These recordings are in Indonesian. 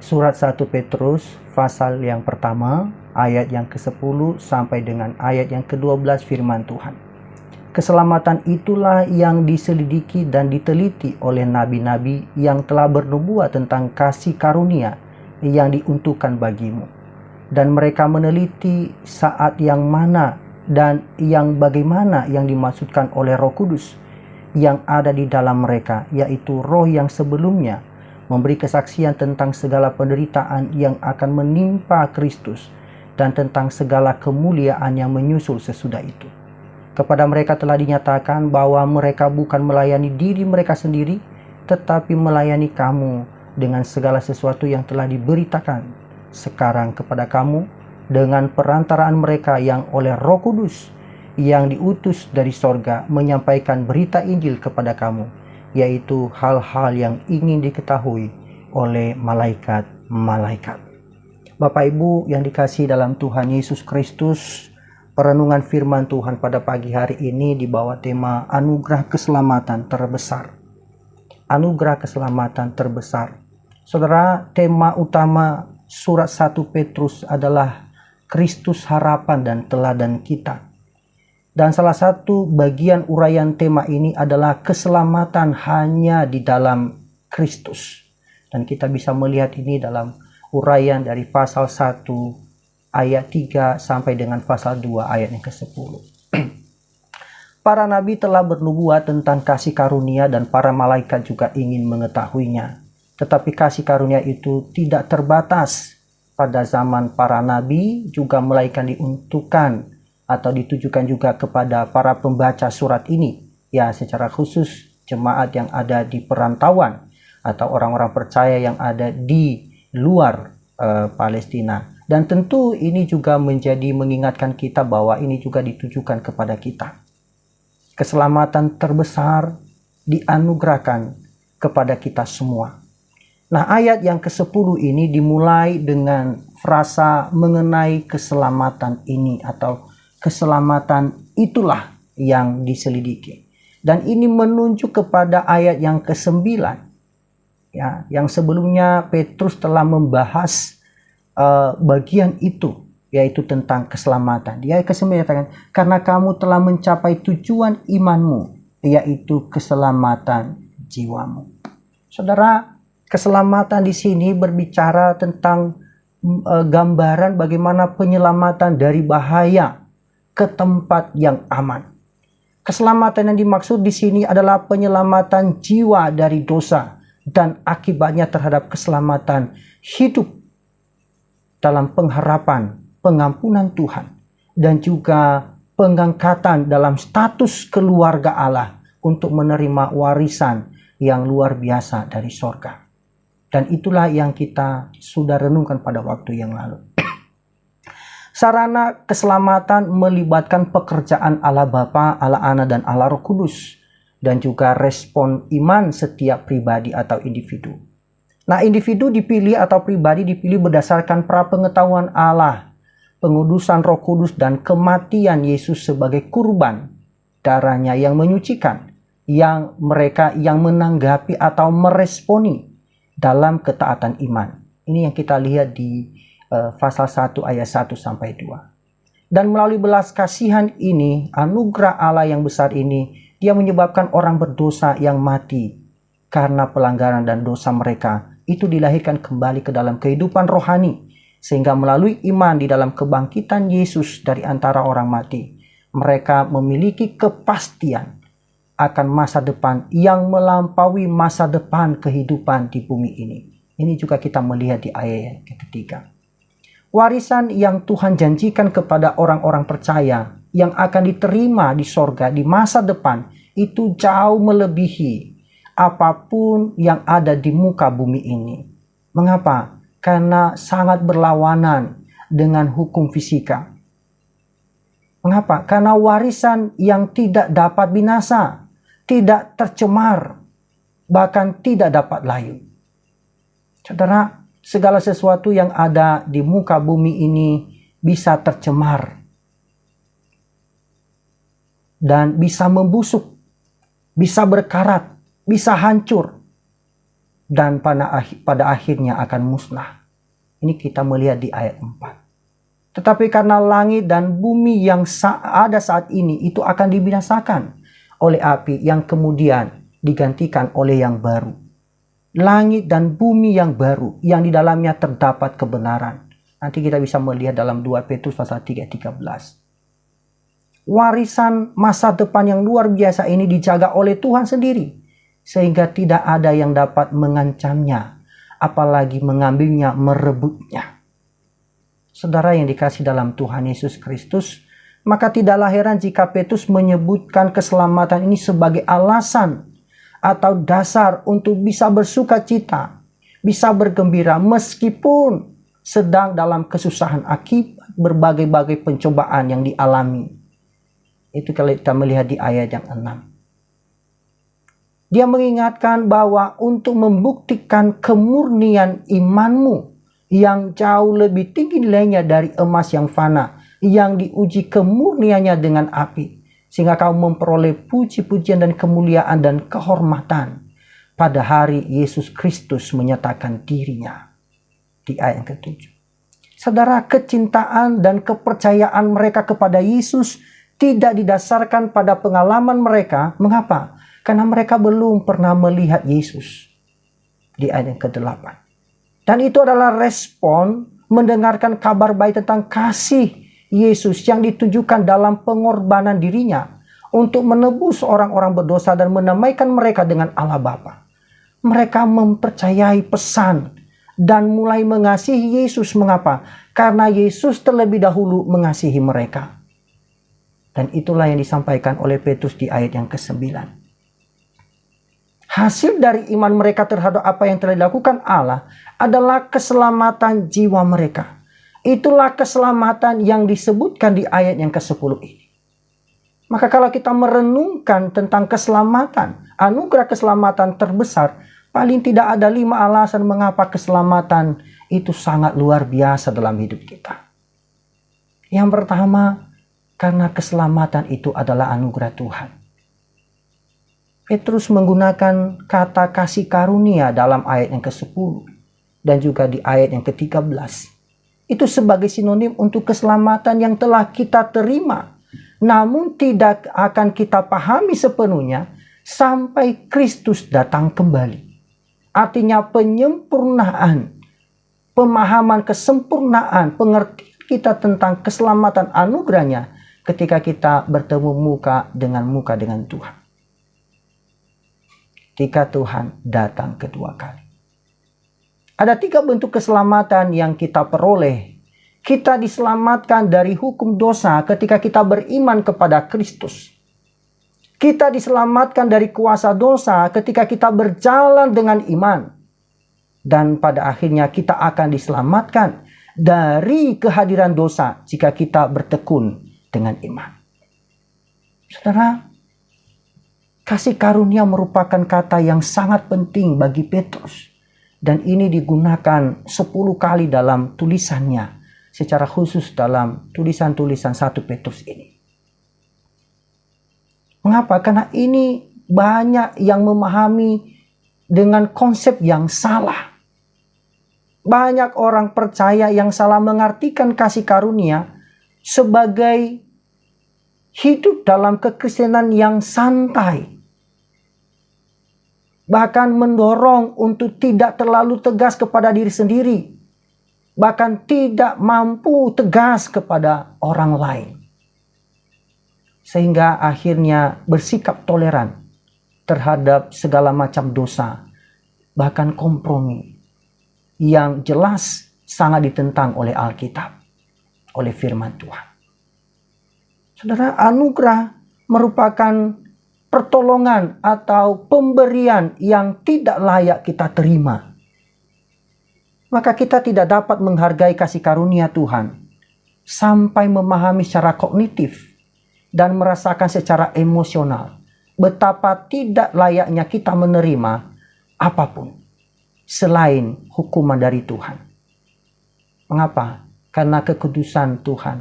Surat 1 Petrus pasal yang pertama, ayat yang ke-10 sampai dengan ayat yang ke-12 firman Tuhan. Keselamatan itulah yang diselidiki dan diteliti oleh nabi-nabi yang telah bernubuat tentang kasih karunia yang diuntukkan bagimu. Dan mereka meneliti saat yang mana dan yang bagaimana yang dimaksudkan oleh Roh Kudus yang ada di dalam mereka, yaitu roh yang sebelumnya memberi kesaksian tentang segala penderitaan yang akan menimpa Kristus dan tentang segala kemuliaan yang menyusul sesudah itu. Kepada mereka telah dinyatakan bahwa mereka bukan melayani diri mereka sendiri, tetapi melayani kamu dengan segala sesuatu yang telah diberitakan sekarang kepada kamu dengan perantaraan mereka yang oleh Roh Kudus yang diutus dari sorga menyampaikan berita Injil kepada kamu, yaitu hal-hal yang ingin diketahui oleh malaikat-malaikat. Bapak Ibu yang dikasihi dalam Tuhan Yesus Kristus, perenungan firman Tuhan pada pagi hari ini di bawah tema Anugerah Keselamatan Terbesar. Anugerah Keselamatan Terbesar. Saudara, tema utama surat 1 Petrus adalah Kristus harapan dan teladan kita. Dan salah satu bagian uraian tema ini adalah keselamatan hanya di dalam Kristus. Dan kita bisa melihat ini dalam uraian dari pasal 1 ayat 3 sampai dengan pasal 2 ayat yang ke-10. Para nabi telah bernubuat tentang kasih karunia dan para malaikat juga ingin mengetahuinya. Tetapi kasih karunia itu tidak terbatas pada zaman para nabi, juga melainkan diuntukkan atau ditujukan juga kepada para pembaca surat ini, ya secara khusus jemaat yang ada di perantauan atau orang-orang percaya yang ada di luar Palestina. Dan tentu ini juga menjadi mengingatkan kita bahwa ini juga ditujukan kepada kita. Keselamatan terbesar dianugerahkan kepada kita semua. Nah, ayat yang ke-10 ini dimulai dengan frasa mengenai keselamatan ini atau keselamatan itulah yang diselidiki. Dan ini menunjuk kepada ayat yang ke-9. Ya, yang sebelumnya Petrus telah membahas bagian itu, yaitu tentang keselamatan. Dia ke-9 katakan, karena kamu telah mencapai tujuan imanmu, yaitu keselamatan jiwamu. Saudara, keselamatan di sini berbicara tentang gambaran bagaimana penyelamatan dari bahaya ke tempat yang aman. Keselamatan yang dimaksud di sini adalah penyelamatan jiwa dari dosa dan akibatnya terhadap keselamatan hidup dalam pengharapan pengampunan Tuhan dan juga pengangkatan dalam status keluarga Allah untuk menerima warisan yang luar biasa dari sorga. Dan itulah yang kita sudah renungkan pada waktu yang lalu. Sarana keselamatan melibatkan pekerjaan Allah Bapa, Allah Anak, dan Allah Roh Kudus. Dan juga respon iman setiap pribadi atau individu. Nah, individu dipilih atau pribadi dipilih berdasarkan prapengetahuan Allah, pengudusan Roh Kudus, dan kematian Yesus sebagai kurban darahnya yang menyucikan, yang mereka yang menanggapi atau meresponi dalam ketaatan iman. Ini yang kita lihat di pasal 1 ayat 1 sampai 2. Dan melalui belas kasihan ini, anugerah Allah yang besar ini, dia menyebabkan orang berdosa yang mati karena pelanggaran dan dosa mereka itu dilahirkan kembali ke dalam kehidupan rohani, sehingga melalui iman di dalam kebangkitan Yesus dari antara orang mati, mereka memiliki kepastian akan masa depan yang melampaui masa depan kehidupan di bumi ini. Ini juga kita melihat di ayat yang ketiga. Warisan yang Tuhan janjikan kepada orang-orang percaya yang akan diterima di sorga di masa depan itu jauh melebihi apapun yang ada di muka bumi ini. Mengapa? Karena sangat berlawanan dengan hukum fisika. Mengapa? Karena warisan yang tidak dapat binasa, tidak tercemar, bahkan tidak dapat layu. Saudara, segala sesuatu yang ada di muka bumi ini bisa tercemar dan bisa membusuk, bisa berkarat, bisa hancur. dan pada akhirnya akan musnah. Ini kita melihat di ayat 4. Tetapi karena langit dan bumi yang ada saat ini itu akan dibinasakan oleh api yang kemudian digantikan oleh yang baru. Langit dan bumi yang baru yang di dalamnya terdapat kebenaran. Nanti kita bisa melihat dalam 2 Petrus pasal 3:13. Warisan masa depan yang luar biasa ini dijaga oleh Tuhan sendiri, sehingga tidak ada yang dapat mengancamnya, apalagi mengambilnya, merebutnya. Saudara yang dikasih dalam Tuhan Yesus Kristus, maka tidaklah heran jika Petrus menyebutkan keselamatan ini sebagai alasan atau dasar untuk bisa bersuka cita, bisa bergembira meskipun sedang dalam kesusahan akibat berbagai-bagai pencobaan yang dialami. Itu kalau kita melihat di ayat yang 6. Dia mengingatkan bahwa untuk membuktikan kemurnian imanmu yang jauh lebih tinggi nilainya dari emas yang fana, yang diuji kemurniannya dengan api, sehingga kau memperoleh puji-pujian dan kemuliaan dan kehormatan pada hari Yesus Kristus menyatakan dirinya. Di ayat yang ke-7. Saudara, kecintaan dan kepercayaan mereka kepada Yesus tidak didasarkan pada pengalaman mereka. Mengapa? Karena mereka belum pernah melihat Yesus. Di ayat yang ke-8. Dan itu adalah respon mendengarkan kabar baik tentang kasih Yesus yang ditujukan dalam pengorbanan dirinya untuk menebus orang-orang berdosa dan mendamaikan mereka dengan Allah Bapa. Mereka mempercayai pesan dan mulai mengasihi Yesus. Mengapa? Karena Yesus terlebih dahulu mengasihi mereka. Dan itulah yang disampaikan oleh Petrus di ayat yang ke-9. Hasil dari iman mereka terhadap apa yang telah dilakukan Allah adalah keselamatan jiwa mereka. Itulah keselamatan yang disebutkan di ayat yang ke-10 ini. Maka kalau kita merenungkan tentang keselamatan, anugerah keselamatan terbesar, paling tidak ada 5 alasan mengapa keselamatan itu sangat luar biasa dalam hidup kita. Yang pertama, karena keselamatan itu adalah anugerah Tuhan. Petrus menggunakan kata kasih karunia dalam ayat yang ke-10 dan juga di ayat yang ke-13. Itu sebagai sinonim untuk keselamatan yang telah kita terima, namun tidak akan kita pahami sepenuhnya sampai Kristus datang kembali. Artinya penyempurnaan, pemahaman kesempurnaan, pengertian kita tentang keselamatan anugerahnya ketika kita bertemu muka dengan Tuhan. Ketika Tuhan datang kedua kali. Ada 3 bentuk keselamatan yang kita peroleh. Kita diselamatkan dari hukum dosa ketika kita beriman kepada Kristus. Kita diselamatkan dari kuasa dosa ketika kita berjalan dengan iman. Dan pada akhirnya kita akan diselamatkan dari kehadiran dosa jika kita bertekun dengan iman. Saudara, kasih karunia merupakan kata yang sangat penting bagi Petrus. Dan ini digunakan 10 kali dalam tulisannya, secara khusus dalam tulisan-tulisan 1 Petrus ini. Mengapa? Karena ini banyak yang memahami dengan konsep yang salah. Banyak orang percaya yang salah mengartikan kasih karunia sebagai hidup dalam kekristenan yang santai. Bahkan mendorong untuk tidak terlalu tegas kepada diri sendiri. Bahkan tidak mampu tegas kepada orang lain. Sehingga akhirnya bersikap toleran terhadap segala macam dosa. Bahkan kompromi yang jelas sangat ditentang oleh Alkitab, oleh firman Tuhan. Saudara, anugerah merupakan pertolongan atau pemberian yang tidak layak kita terima. Maka kita tidak dapat menghargai kasih karunia Tuhan sampai memahami secara kognitif dan merasakan secara emosional betapa tidak layaknya kita menerima apapun selain hukuman dari Tuhan. Mengapa? Karena kekudusan Tuhan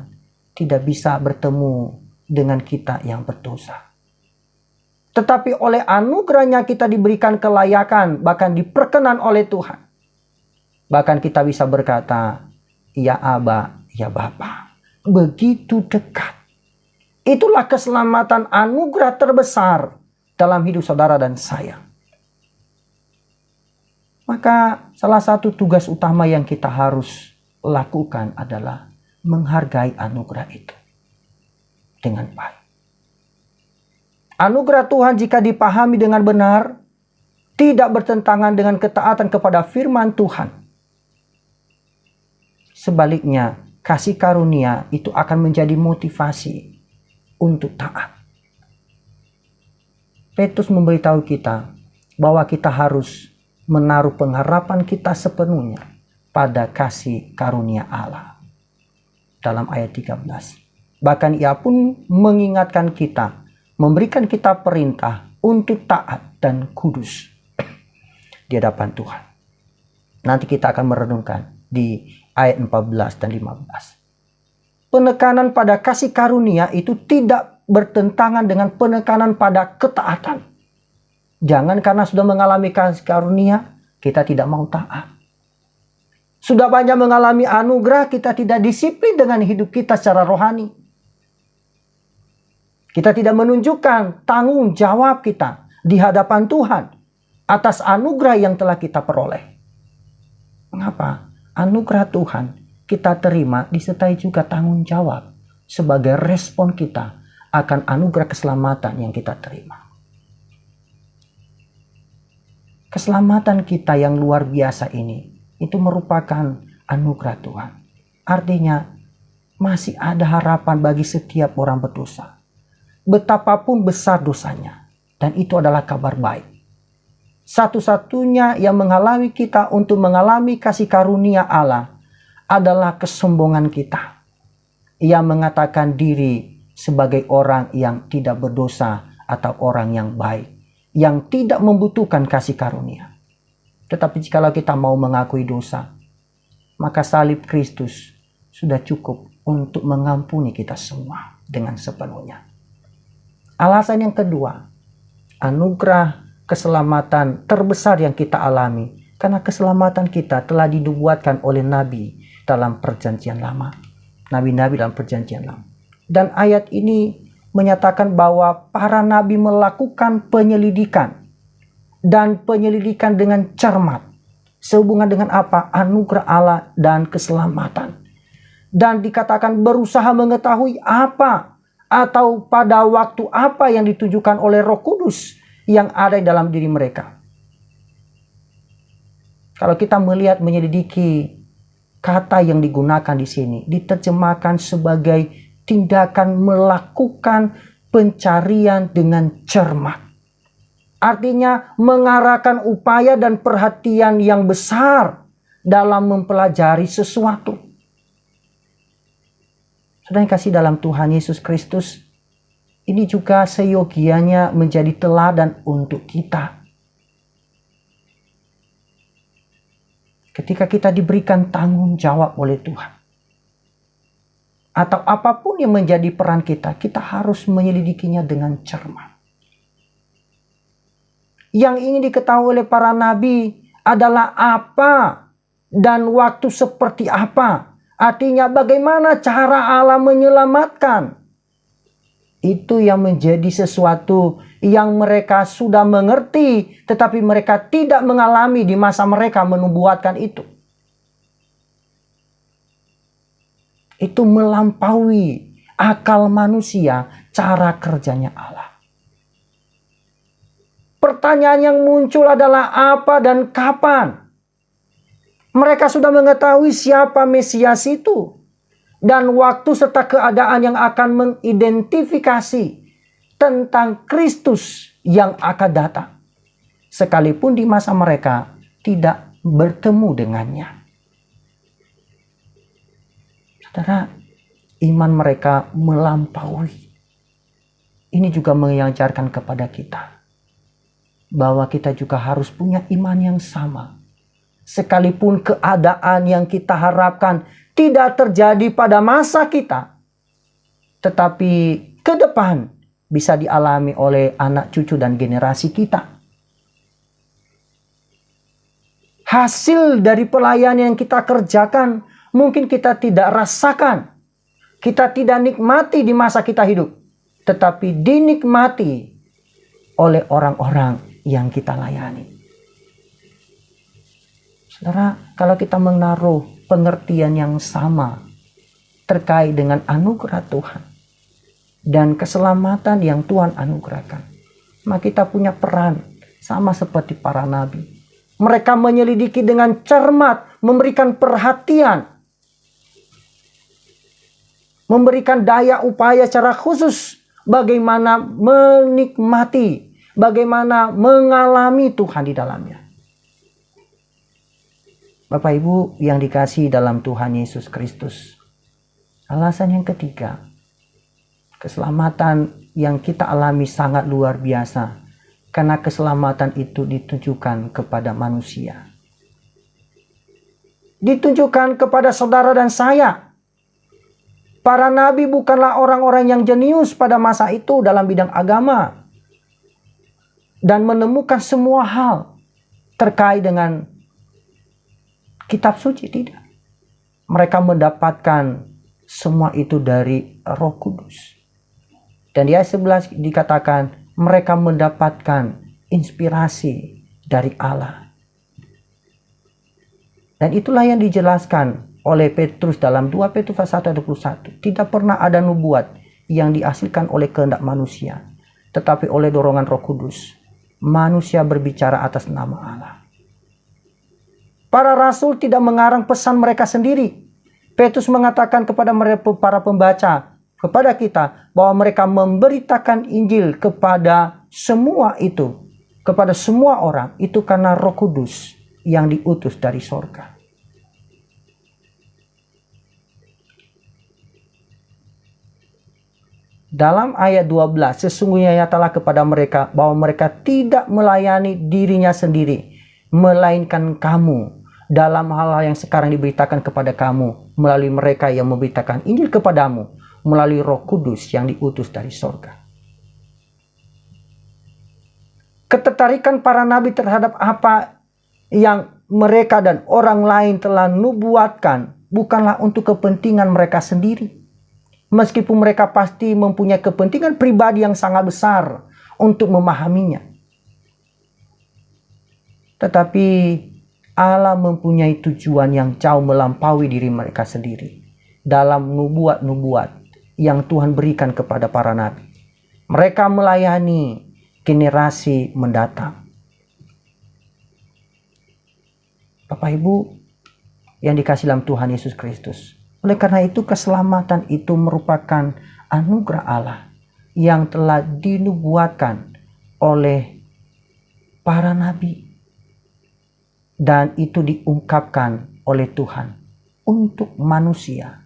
tidak bisa bertemu dengan kita yang berdosa. Tetapi oleh anugerahnya kita diberikan kelayakan, bahkan diperkenan oleh Tuhan. Bahkan kita bisa berkata, ya Aba, ya Bapa. Begitu dekat. Itulah keselamatan anugerah terbesar dalam hidup saudara dan saya. Maka salah satu tugas utama yang kita harus lakukan adalah menghargai anugerah itu dengan baik. Anugerah Tuhan jika dipahami dengan benar, tidak bertentangan dengan ketaatan kepada firman Tuhan. Sebaliknya, kasih karunia itu akan menjadi motivasi untuk taat. Petrus memberitahu kita bahwa kita harus menaruh pengharapan kita sepenuhnya pada kasih karunia Allah. Dalam ayat 13. Bahkan ia pun mengingatkan kita, memberikan kita perintah untuk taat dan kudus di hadapan Tuhan. Nanti kita akan merenungkan di ayat 14 dan 15. Penekanan pada kasih karunia itu tidak bertentangan dengan penekanan pada ketaatan. Jangan karena sudah mengalami kasih karunia, kita tidak mau taat. Sudah banyak mengalami anugerah, kita tidak disiplin dengan hidup kita secara rohani. Kita tidak menunjukkan tanggung jawab kita di hadapan Tuhan atas anugerah yang telah kita peroleh. Mengapa? Anugerah Tuhan kita terima disertai juga tanggung jawab sebagai respon kita akan anugerah keselamatan yang kita terima. Keselamatan kita yang luar biasa ini, itu merupakan anugerah Tuhan. Artinya, masih ada harapan bagi setiap orang berdosa. Betapapun besar dosanya. Dan itu adalah kabar baik. Satu-satunya yang menghalangi kita untuk mengalami kasih karunia Allah adalah kesombongan kita. Ia mengatakan diri sebagai orang yang tidak berdosa atau orang yang baik, yang tidak membutuhkan kasih karunia. Tetapi jikalau kita mau mengakui dosa, maka salib Kristus sudah cukup untuk mengampuni kita semua dengan sepenuhnya. Alasan yang kedua, anugerah keselamatan terbesar yang kita alami, karena keselamatan kita telah dinubuatkan oleh Nabi dalam perjanjian lama. Nabi-nabi dalam perjanjian lama. Dan ayat ini menyatakan bahwa para nabi melakukan penyelidikan. Dan penyelidikan dengan cermat. Sehubungan dengan apa? Anugerah Allah dan keselamatan. Dan dikatakan berusaha mengetahui apa atau pada waktu apa yang ditujukan oleh Roh Kudus yang ada di dalam diri mereka. Kalau kita melihat menyelidiki, kata yang digunakan di sini diterjemahkan sebagai tindakan melakukan pencarian dengan cermat. Artinya mengarahkan upaya dan perhatian yang besar dalam mempelajari sesuatu. Saudara yang kasih dalam Tuhan Yesus Kristus, ini juga seyogianya menjadi teladan untuk kita. Ketika kita diberikan tanggung jawab oleh Tuhan, atau apapun yang menjadi peran kita, kita harus menyelidikinya dengan cermat. Yang ingin diketahui oleh para nabi adalah apa dan waktu seperti apa. Artinya bagaimana cara Allah menyelamatkan. Itu yang menjadi sesuatu yang mereka sudah mengerti, tetapi mereka tidak mengalami di masa mereka menubuatkan itu. Itu melampaui akal manusia, cara kerjanya Allah. Pertanyaan yang muncul adalah apa dan kapan? Mereka sudah mengetahui siapa Mesias itu. Dan waktu serta keadaan yang akan mengidentifikasi tentang Kristus yang akan datang. Sekalipun di masa mereka tidak bertemu dengannya. Saudara, iman mereka melampaui. Ini juga mengajarkan kepada kita bahwa kita juga harus punya iman yang sama. Sekalipun keadaan yang kita harapkan tidak terjadi pada masa kita, tetapi ke depan bisa dialami oleh anak cucu dan generasi kita. Hasil dari pelayanan yang kita kerjakan mungkin kita tidak rasakan, kita tidak nikmati di masa kita hidup, tetapi dinikmati oleh orang-orang yang kita layani. Saudara, kalau kita menaruh pengertian yang sama terkait dengan anugerah Tuhan dan keselamatan yang Tuhan anugerahkan, maka kita punya peran sama seperti para nabi. Mereka menyelidiki dengan cermat, memberikan perhatian, memberikan daya upaya secara khusus bagaimana menikmati, bagaimana mengalami Tuhan di dalamnya. Bapak Ibu yang dikasihi dalam Tuhan Yesus Kristus, alasan yang ketiga, keselamatan yang kita alami sangat luar biasa karena keselamatan itu ditujukan kepada manusia. Ditujukan kepada saudara dan saya. Para nabi bukanlah orang-orang yang jenius pada masa itu dalam bidang agama dan menemukan semua hal terkait dengan kitab suci, tidak. Mereka mendapatkan semua itu dari Roh Kudus. Dan di ayat 11 dikatakan mereka mendapatkan inspirasi dari Allah. Dan itulah yang dijelaskan oleh Petrus dalam 2 Petrus 1:21. Tidak pernah ada nubuat yang dihasilkan oleh kehendak manusia, tetapi oleh dorongan Roh Kudus. Manusia berbicara atas nama Allah. Para rasul tidak mengarang pesan mereka sendiri. Petrus mengatakan kepada mereka, para pembaca, kepada kita, bahwa mereka memberitakan Injil kepada semua itu, kepada semua orang, itu karena Roh Kudus yang diutus dari sorga. Dalam ayat 12, sesungguhnya nyatalah kepada mereka bahwa mereka tidak melayani dirinya sendiri, melainkan kamu, dalam hal-hal yang sekarang diberitakan kepada kamu, melalui mereka yang memberitakan Injil kepadamu, melalui Roh Kudus yang diutus dari sorga. Ketertarikan para nabi terhadap apa yang mereka dan orang lain telah nubuatkan bukanlah untuk kepentingan mereka sendiri. Meskipun mereka pasti mempunyai kepentingan pribadi yang sangat besar untuk memahaminya. Tetapi Allah mempunyai tujuan yang jauh melampaui diri mereka sendiri dalam nubuat-nubuat yang Tuhan berikan kepada para nabi. Mereka melayani generasi mendatang. Bapak Ibu yang dikasihi dalam Tuhan Yesus Kristus, oleh karena itu keselamatan itu merupakan anugerah Allah yang telah dinubuatkan oleh para nabi, dan itu diungkapkan oleh Tuhan untuk manusia,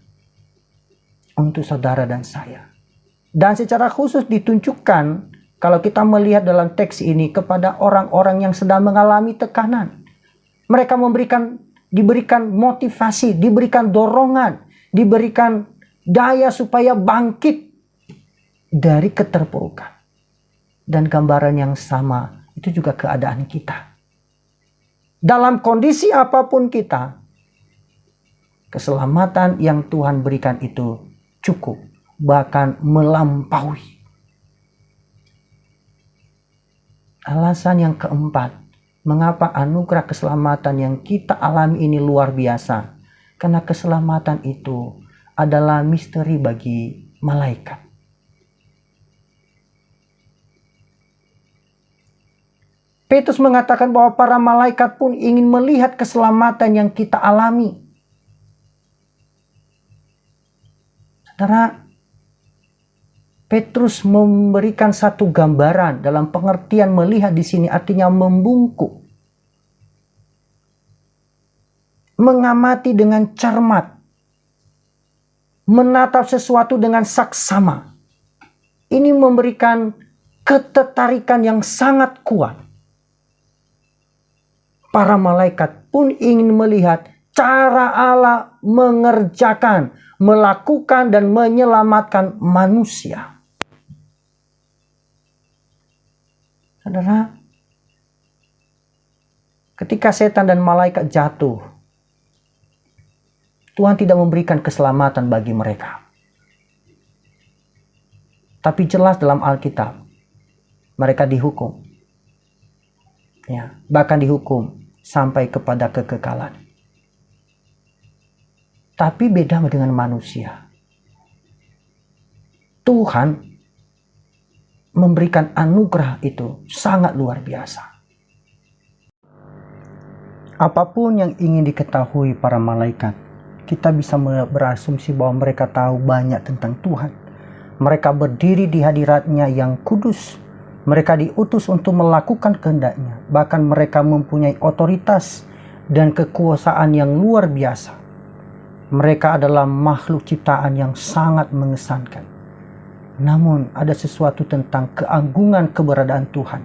untuk saudara dan saya. Dan secara khusus ditunjukkan kalau kita melihat dalam teks ini kepada orang-orang yang sedang mengalami tekanan. Mereka diberikan motivasi, diberikan dorongan, diberikan daya supaya bangkit dari keterpurukan. Dan gambaran yang sama itu juga keadaan kita. Dalam kondisi apapun kita, keselamatan yang Tuhan berikan itu cukup, bahkan melampaui. Alasan yang keempat, mengapa anugerah keselamatan yang kita alami ini luar biasa? Karena keselamatan itu adalah misteri bagi malaikat. Petrus mengatakan bahwa para malaikat pun ingin melihat keselamatan yang kita alami. Saudara, Petrus memberikan satu gambaran dalam pengertian melihat di sini artinya membungkuk. Mengamati dengan cermat. Menatap sesuatu dengan saksama. Ini memberikan ketertarikan yang sangat kuat. Para malaikat pun ingin melihat cara Allah mengerjakan, melakukan dan menyelamatkan manusia. Saudara, ketika setan dan malaikat jatuh, Tuhan tidak memberikan keselamatan bagi mereka. Tapi jelas dalam Alkitab, mereka dihukum. Ya, bahkan dihukum sampai kepada kekekalan. Tapi beda dengan manusia. Tuhan memberikan anugerah itu sangat luar biasa. Apapun yang ingin diketahui para malaikat, kita bisa berasumsi bahwa mereka tahu banyak tentang Tuhan. Mereka berdiri di hadiratnya yang kudus. Mereka diutus untuk melakukan kehendaknya. Bahkan mereka mempunyai otoritas dan kekuasaan yang luar biasa. Mereka adalah makhluk ciptaan yang sangat mengesankan. Namun ada sesuatu tentang keagungan keberadaan Tuhan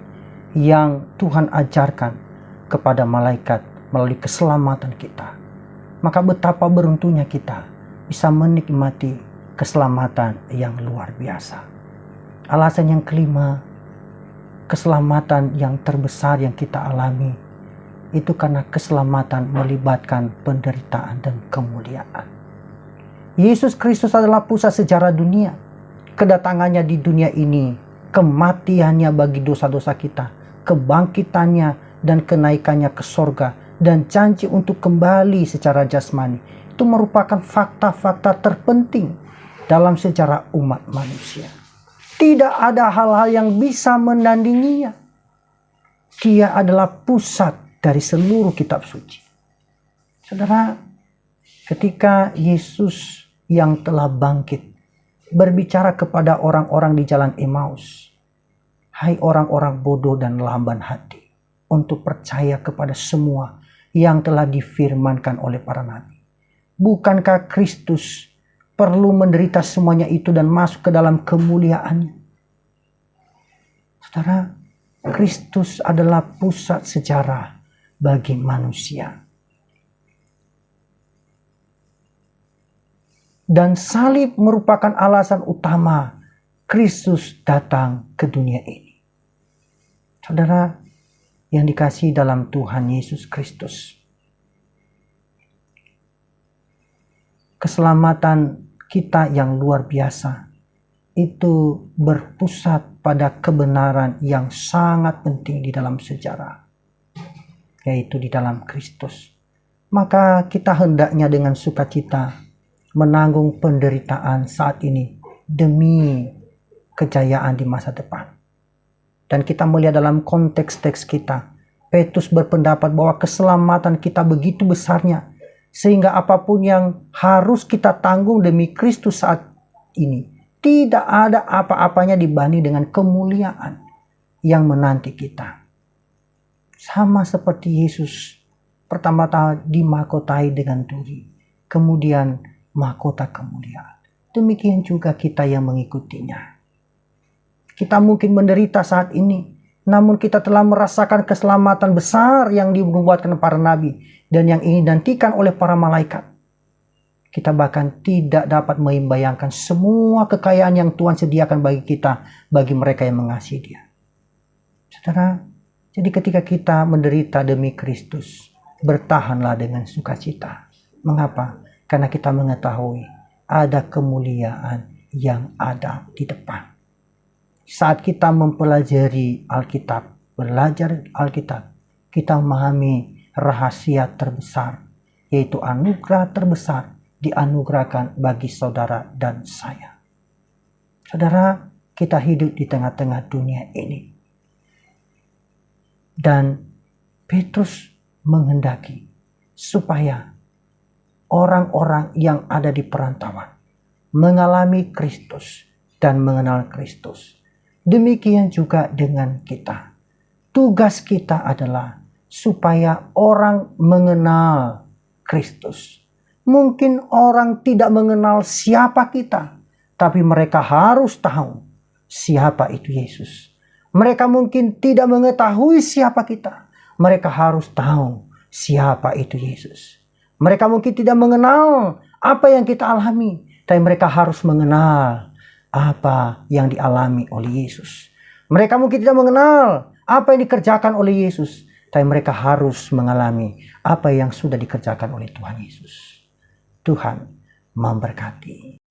yang Tuhan ajarkan kepada malaikat melalui keselamatan kita. Maka betapa beruntungnya kita bisa menikmati keselamatan yang luar biasa. Alasan yang kelima, keselamatan yang terbesar yang kita alami itu karena keselamatan melibatkan penderitaan dan kemuliaan. Yesus Kristus adalah pusat sejarah dunia. Kedatangannya di dunia ini, kematiannya bagi dosa-dosa kita, kebangkitannya dan kenaikannya ke sorga, dan janji untuk kembali secara jasmani, itu merupakan fakta-fakta terpenting dalam sejarah umat manusia. Tidak ada hal-hal yang bisa menandinginya. Dia adalah pusat dari seluruh kitab suci. Saudara, ketika Yesus yang telah bangkit berbicara kepada orang-orang di jalan Emmaus, hai orang-orang bodoh dan lamban hati, untuk percaya kepada semua yang telah difirmankan oleh para nabi. Bukankah Kristus perlu menderita semuanya itu dan masuk ke dalam kemuliaannya? Saudara, Kristus adalah pusat sejarah bagi manusia. Dan salib merupakan alasan utama Kristus datang ke dunia ini. Saudara yang dikasihi dalam Tuhan Yesus Kristus, keselamatan kita yang luar biasa itu berpusat pada kebenaran yang sangat penting di dalam sejarah, yaitu di dalam Kristus. Maka kita hendaknya dengan sukacita menanggung penderitaan saat ini demi kejayaan di masa depan. Dan kita melihat dalam konteks teks kita, Petrus berpendapat bahwa keselamatan kita begitu besarnya, sehingga apapun yang harus kita tanggung demi Kristus saat ini, tidak ada apa-apanya dibanding dengan kemuliaan yang menanti kita. Sama seperti Yesus pertama-tama dimahkotai dengan duri, kemudian mahkota kemuliaan. Demikian juga kita yang mengikutinya. Kita mungkin menderita saat ini, namun kita telah merasakan keselamatan besar yang dibuatkan para nabi dan yang ingin dinantikan oleh para malaikat. Kita bahkan tidak dapat membayangkan semua kekayaan yang Tuhan sediakan bagi kita, bagi mereka yang mengasihi Dia. Saudara, jadi ketika kita menderita demi Kristus, bertahanlah dengan sukacita. Mengapa? Karena kita mengetahui ada kemuliaan yang ada di depan. Saat kita mempelajari Alkitab, belajar Alkitab, kita memahami rahasia terbesar, yaitu anugerah terbesar dianugerahkan bagi saudara dan saya. Saudara, kita hidup di tengah-tengah dunia ini. Dan Petrus menghendaki supaya orang-orang yang ada di perantauan mengalami Kristus dan mengenal Kristus. Demikian juga dengan kita. Tugas kita adalah supaya orang mengenal Kristus. Mungkin orang tidak mengenal siapa kita, tapi mereka harus tahu siapa itu Yesus. Mereka mungkin tidak mengetahui siapa kita, mereka harus tahu siapa itu Yesus. Mereka mungkin tidak mengenal apa yang kita alami, tapi mereka harus mengenal apa yang dialami oleh Yesus. Mereka mungkin tidak mengenal apa yang dikerjakan oleh Yesus, tapi mereka harus mengalami apa yang sudah dikerjakan oleh Tuhan Yesus. Tuhan memberkati.